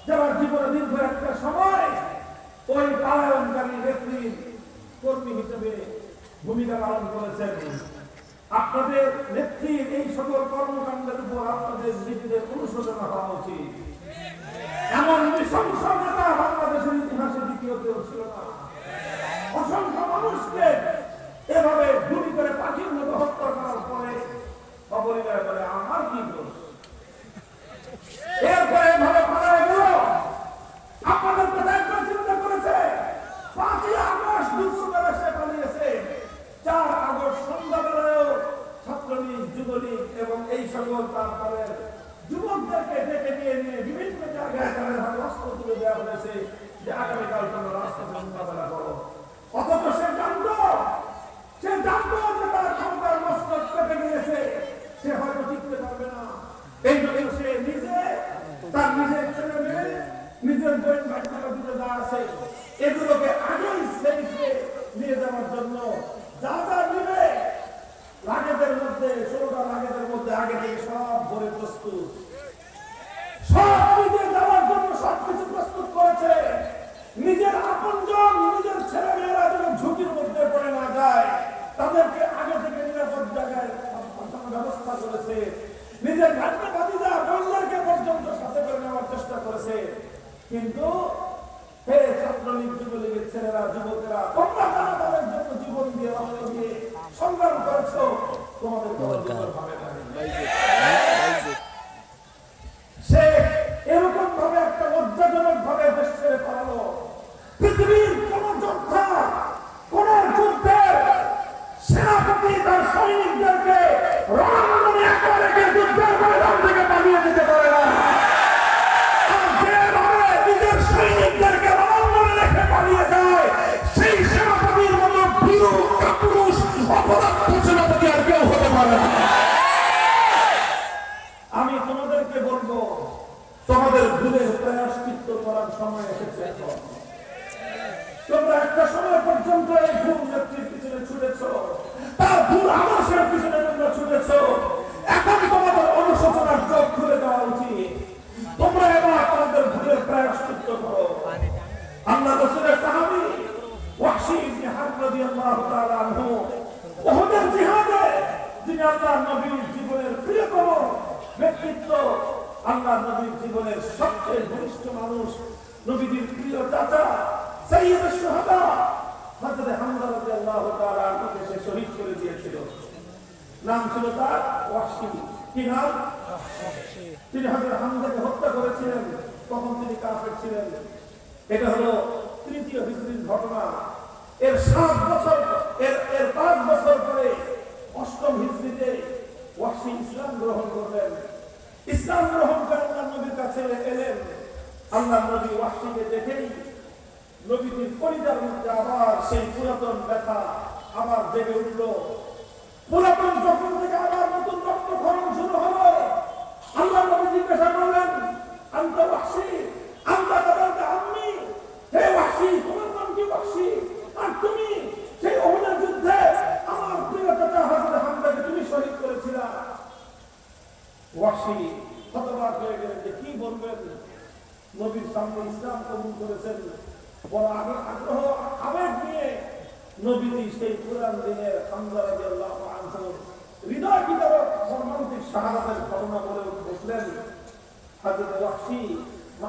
যারা জীবনে দীর্ঘ একটা সময় ওই পালায়নকারী নেত্রীর কর্মী হিসেবে ভূমিকা পালন করেছেন। আপনাদের নেত্রীর এই সকল কর্মকাণ্ডের উপর আপনাদের নিজেদের অনুশোচনা হওয়া উচিত। এমন নৃশংস নেতা বাংলাদেশের ইতিহাসে দ্বিতীয় কেউ ছিল না। অসংখ্য মানুষকে এভাবে গুলি করে পাখির মতো হত্যা করার পরে অপরিবার করে আমার কি দোষ? এরপরে এভাবে পালায় গেল। আপনাদের কথা একবার চিন্তা করেছে 5ই আগস্ট দুপুরবেলা সে পালিয়েছে, 4 আগস্ট সন্ধ্যাবেলায়ও ছাত্রলীগ, যুবলীগ এবং এই সকল তারপরে যুবকদেরকে ডেকে নিয়ে বিভিন্ন জায়গায় তাদের হাতে অস্ত্র তুলে দেওয়া হয়েছে যে আগামীকাল তোমরা রাস্তাতে মোকাবেলা করো। অথচ সে জানতো যে তার ক্ষমতার মস্তক কেটে গিয়েছে, সে হয়তো টিকতে পারবে না। এই জন্য সে নিজে তার নিজের ছেলে মেয়ে, নিজের বই বাচ্চারা দিতে যা আছে এগুলোকে আগেই সেফে নিয়ে যাওয়ার জন্য যা যা দিবে লাগেজের মধ্যে 16টা লাগেজের মধ্যে আগে থেকে সব ভরে প্রস্তুত, সব নিজে যাওয়ার জন্য সবকিছু প্রস্তুত করেছে। নিজের আপনজন, নিজের ছেলে মেয়েরা যেন ঝুঁকির মধ্যে পড়ে না যায় তাদেরকে আগে থেকে নিরাপদ জায়গায় ব্যবস্থা করেছে। নিজের ভাগ্নে ভাতিজা বোনদেরকে পর্যন্ত সাথে করে নেওয়ার চেষ্টা করেছে। কিন্তু হে ছাত্রলীগ, যুবলীগের ছেলেরা, যুবকেরা, তোমরা যারা তাদের জন্য জীবন দিয়ে রক্ত দিয়ে সংগ্রাম করেছো, তোমাদের ভাবে না। সে এরকম ভাবে একটা লজ্জাজনক ভাবে দেশ ছেড়ে পালালো। পৃথিবীর কোন যোদ্ধা, কোন যুদ্ধের সেনাপতি তার সৈনিকদেরকে রণাঙ্গনে একা রেখে যুদ্ধের ময়দান থেকে পালিয়ে যেতে পারে না। আর যেভাবে নিজের সৈনিকদেরকে রণাঙ্গনে রেখে পালিয়ে যায়, সেই সেনাপতির মতো বীর কাপুরুষ অপদার্থ সেনাপতি আর কেউ হতে পারে না। আমি তোমাদেরকে বলবো, তোমাদের ভুলের প্রায়শ্চিত্ত করার সময় এসেছে। তোমরা একটা সময় পর্যন্ত এই ভুল নেত্রীর পিছনে ছুটেছ, তার ভুল আদর্শের পিছনে তোমরা ছুটেছ। এখন তোমাদের অনুশোচনার চোখ খুলে দেওয়া উচিত। তোমরা এবার তোমাদের ভুলের প্রায়শ্চিত্ত করো। আল্লাহ রাসূলের সাহাবী ওয়াহশী ইবনে হারব রাদিয়াল্লাহু তাআলা আনহু উহুদের জিহাদে যিনি আল্লাহর নবীর জীবনের প্রিয়তম ব্যক্তিত্ব, আল্লাহর নবীর জীবনের সবচেয়ে ঘনিষ্ঠ মানুষ, নবীজির প্রিয় চাচা সাইয়্যিদুশ শুহাদা হযরত হামজা রাদিয়াল্লাহু তাআলা আনহুকে সে শহীদ করে দিয়েছিল। নাম ছিল তার ওয়াহশী। কি নাম? তিনি হযরত হামজাকে হত্যা করেছিলেন, তখন তিনি কাফের ছিলেন। এটা হলো 3য় হিজরির ঘটনা। এর 7 বছর এর 5 বছর পরে 8ম হিজরিতে ওয়াহশী ইসলাম গ্রহণ করলেন। ইসলাম গ্রহণ করে আল্লাহর নবীর কাছে এলেন। আল্লাহর নবী ওয়াহশীকে দেখেই নবীজির পরিবার মধ্যে আবার সেই পুরাতন ব্যথা আবার জেগে উঠল। পুরাতন যখন থেকে আবার নতুন রক্তক্ষরণ শুরু হলো। আল্লাহর নবী জিজ্ঞাসা করলেন, আনতা ওয়াহশী, আনতা কাতালতা আম্মি, হে ওয়াহশী, তোমার নাম কি ওয়াহশী? আর তুমি সেই উহুদের যুদ্ধে আমার প্রিয় চাচা হযরত হামজাকে তুমি শহীদ করেছিলা। ওয়াহশী হতবাক হয়ে গেলেন যে কি বলবেন। নবীর সামনে ইসলাম কবুল করেছেন, বড় আগ্রহ আবেগ নিয়ে নবীজি সেই পুরান দিনের হামজা রাদিয়াল্লাহু আনহু হৃদয় বিদারক মর্মান্তিক শাহাদাতের ঘটনা বলে বসলেন। হযরত ওয়াহশী